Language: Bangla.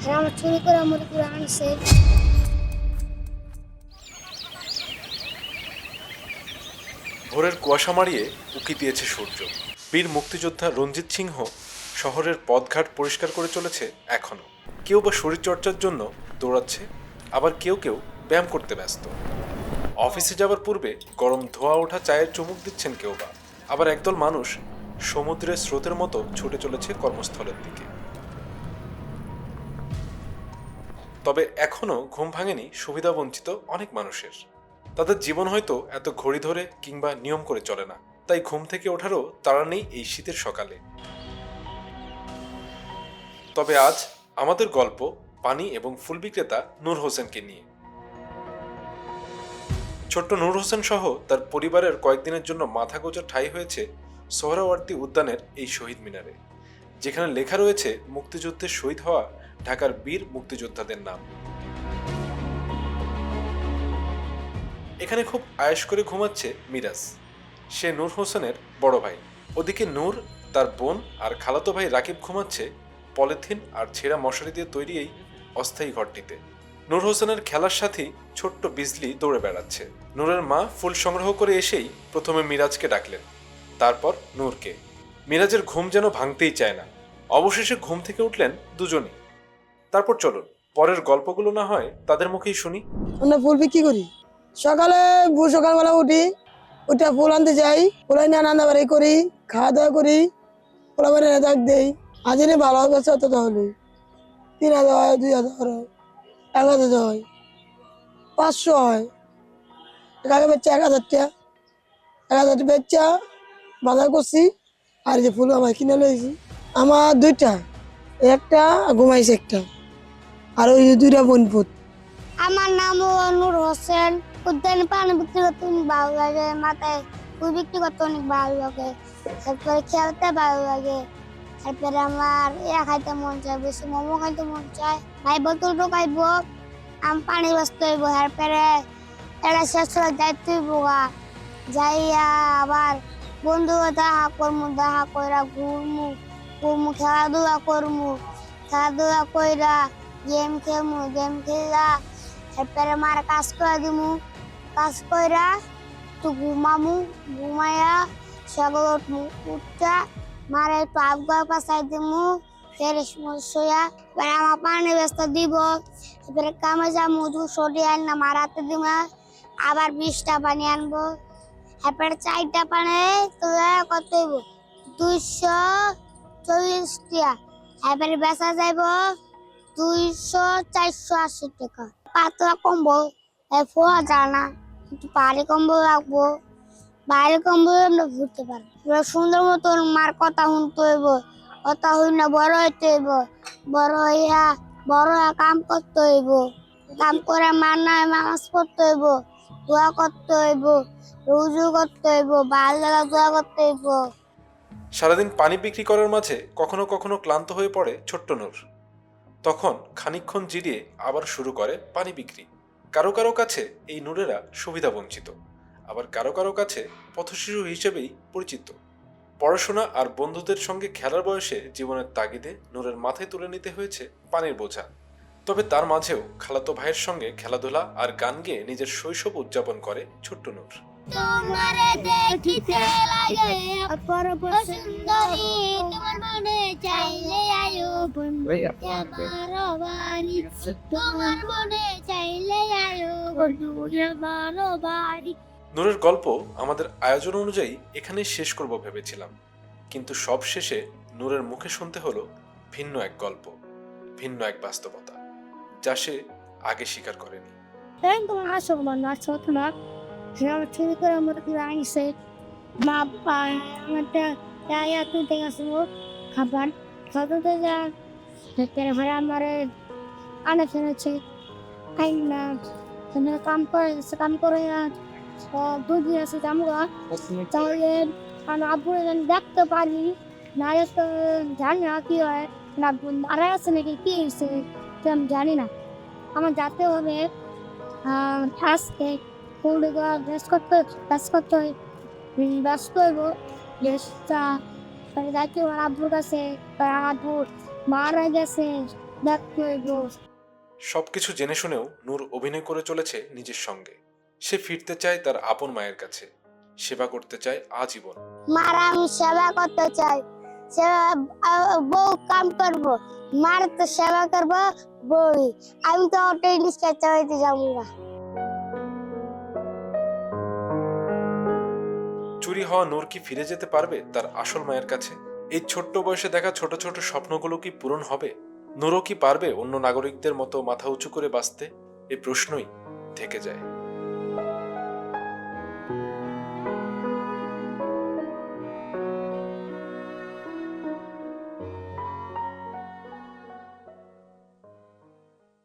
আর আমার চুরি করে আমার করে আনছে। ভোরের কুয়াশা মারিয়ে উকি দিয়েছে সূর্য। বীর মুক্তিযোদ্ধা রঞ্জিত সিংহ শহরের পথঘাট পরিষ্কার করে চলেছে এখনো। কেউ বা শরীরচর্চার জন্য দৌড়াচ্ছে, আবার কেউ কেউ ব্যায়াম করতে ব্যস্ত। অফিসে যাবার পূর্বে গরম ধোয়া ওঠা চায়ের চুমুক দিচ্ছেন কেউ বা, আবার একদল মানুষ সমুদ্রের স্রোতের মতো ছুটে চলেছে কর্মস্থলের দিকে। তবে এখনও ঘুম ভাঙেনি সুবিধাবঞ্চিত অনেক মানুষের। তাদের জীবন হয়তো এত ঘড়ি ধরে কিংবা নিয়ম করে চলে না, তাই ঘুম থেকে ওঠারও তাড়া নেই এই শীতের সকালে। তবে আজ আমাদের গল্প পানি এবং ফুল বিক্রেতা নূর হোসেনকে নিয়ে। ছোট্ট নূর হোসেন সহ তার পরিবারের কয়েকদিনের জন্য মাথা গোঁজা ঠাঁই হয়েছে সোহরাওয়ার্দী উদ্যানের এই শহীদ মিনারে, যেখানে লেখা রয়েছে মুক্তিযুদ্ধে শহীদ হওয়া ঢাকার বীর মুক্তিযোদ্ধাদের নাম। এখানে খুব আয়েশ করে ঘুমাচ্ছে মিরাজ। সে নূর হোসেনের বড় ভাই। ওদিকে নূর, তার বোন আর খালাতো ভাই রাকিব ঘুমাচ্ছে পলিথিন আর ছেঁড়া মশারি দিয়ে তৈরি এই অস্থায়ী ঘরটিতে। নূর হোসেনের খেলার সাথী ছোট্ট বিজলি দৌড়ে বেড়াচ্ছে। নূরের মা ফুল সংগ্রহ করে এসেই প্রথমে মিরাজকে ডাকলেন, তারপর নূরকে। মিরাজের ঘুম যেন ভাঙতেই চায় না। অবশেষে ঘুম থেকে উঠলেন দুজনই। তারপর চলুন পরের গল্পগুলো না হয় তাদের মুখেই শুনি। আমরা ফুল বিক্রি করি। সকালে সকালবেলা উঠি, উঠে ফুল আনতে যাই, ফুল এনে রান্না বাড়ি করি, খাওয়া দাওয়া করি, ফুল বাড়ি ডাক দেই। আজ এনে ভালো হবে অত তাহলে 3,000 হয়, 2,000 হয়, 1,000 হয়, 500 হয়। আগে বেচা 1,000 টাকা, 1,000 বেচা বাজার করছি। আর যে ফুল আমার কিনে লইছি, আমার 2টা, একটা ঘুমাইছে একটা, আর ওই 2টা বোনপুত। আমার নাম নূর হোসেন। উদ্যানে পানি বিক্রি করতে অনেক ভালো লাগে, মাথায় ফুল বিক্রি করতে অনেক ভালো লাগে, তারপরে খেলতে ভালো লাগে। তারপরে আমার খাইতে মন চায়, বেশি মোমো খাইতে মন চায়। ভাই বোতল ঢোকাইবো, আমি পানি ব্যস্ত হইব। তারপরে এটা শেষ হলে যাইতে হইব গা। যাইয়া আবার বন্ধু দেখা করমু, দেখা কইরা ঘুরমু, ঘুরমু, খেলাধুলা করমু, খেলাধুলা কইরা গেম খেলমু, গেম খেলা তারপরে মার কাজ করে দিমু, কাজ কইরা একটু ঘুমামু, ঘুমাইয়া সকালে উঠমু, উঠটা মারে একটু আবগা পাশাই দিমু, ফের শুয়া। এবার আমার পানি ব্যস্ত দিব, এবারে কামে যামু, 200 টাকা আইনা মারাতে দিব, আবার 20টা পানি আনবো। এরপরে 4টা পানি তোলা কত হইব, 240 টাকা। এবারে বেচা যাইব 200-480 টাকা। পাতলা কম্বল ফোয়া যায় না, একটু ভারী কম্বল রাখবো, ভারী কম্বল আমরা ঘুরতে পারবো। এবার সুন্দর মতন মার কথা শুনতে হইব, কথা শুনে বড় হইতে হইব, বড় হইয়া কাম করতে হইব, কাম করে মার নাই নামাজ পড়তে হইব, দোয়া করতে হইব, রুজু করতে হইব, ভালো লাগা দোয়া করতে হইব। সারাদিন পানি বিক্রি করার মাঝে কখনো কখনো ক্লান্ত হয়ে পড়ে ছোট্ট নূর। তখন খানিকক্ষণ জিরিয়ে আবার শুরু করে পানি বিক্রি। কারো কারো কাছে এই নূরেরা সুবিধা বঞ্চিত, আবার কারো কারো কাছে পথশিশু হিসেবেই পরিচিত। পড়াশোনা আর বন্ধুদের সঙ্গে খেলার বয়সে জীবনের তাগিদে নূরের মাথায় তুলে নিতে হয়েছে পানির বোঝা। তবে তার মাঝেও খালাতো ভাইয়ের সঙ্গে খেলাধুলা আর গান গেয়ে নিজের শৈশব উদযাপন করে ছোট্ট নূর। তোমারে দেখিতে লাগে অপূর্ব সুন্দরী, তোমার মনে চাইলে আয়ো বন্ধু আমার বাড়ি, তোমার মনে চাইলে আয়ো বন্ধু আমার বাড়ি। নূরের গল্প আমাদের আয়োজন অনুযায়ী এখানেই শেষ করব ভেবেছিলাম, কিন্তু সব শেষে নূরের মুখে শুনতে হলো ভিন্ন এক গল্প, ভিন্ন এক বাস্তবতা, যা সে আগে স্বীকার করেনি। তোমার আসো আসো তোমার চুরি করে আমার করে আনছে। মা আমার তুলতে গেছিল খাবার, খাওয়াতে যা তারপরে আমার আনে ফেলেছে। খাই না কাম করে, কাম করে দুধ আছে জামুগা, তাহলে আমি আব্বুরে দেখতে পারি না, তো জানি না কি হয় না, মারা আছে নাকি কি হয়েছে আমি জানি না। আমার যেতে হবে আজকে ব্যস্ত হইব, বেশটা যাইতে হবে আব্বুর কাছে। আব্বু মারা গেছে, ব্যাক করব। সবকিছু জেনে শুনেও নূর অভিনয় করে চলেছে নিজের সঙ্গে। সে ফিরতে চায় তার আপন মায়ের কাছে, সেবা করতে চায় আজীবন। মার আমি সেবা করতে চাই, সেবা বউ কাম করব, মার তো সেবা করব বই। আমি তো অটো রিক্সা চালাইতে যাবো না। চুরি হওয়া নূর কি ফিরে যেতে পারবে তার আসল মায়ের কাছে? এই ছোট্ট বয়সে দেখা ছোট ছোট স্বপ্নগুলো কি পূরণ হবে? নূরও কি পারবে অন্য নাগরিকদের মতো মাথা উঁচু করে বাঁচতে? এই প্রশ্নই থেকে যায়।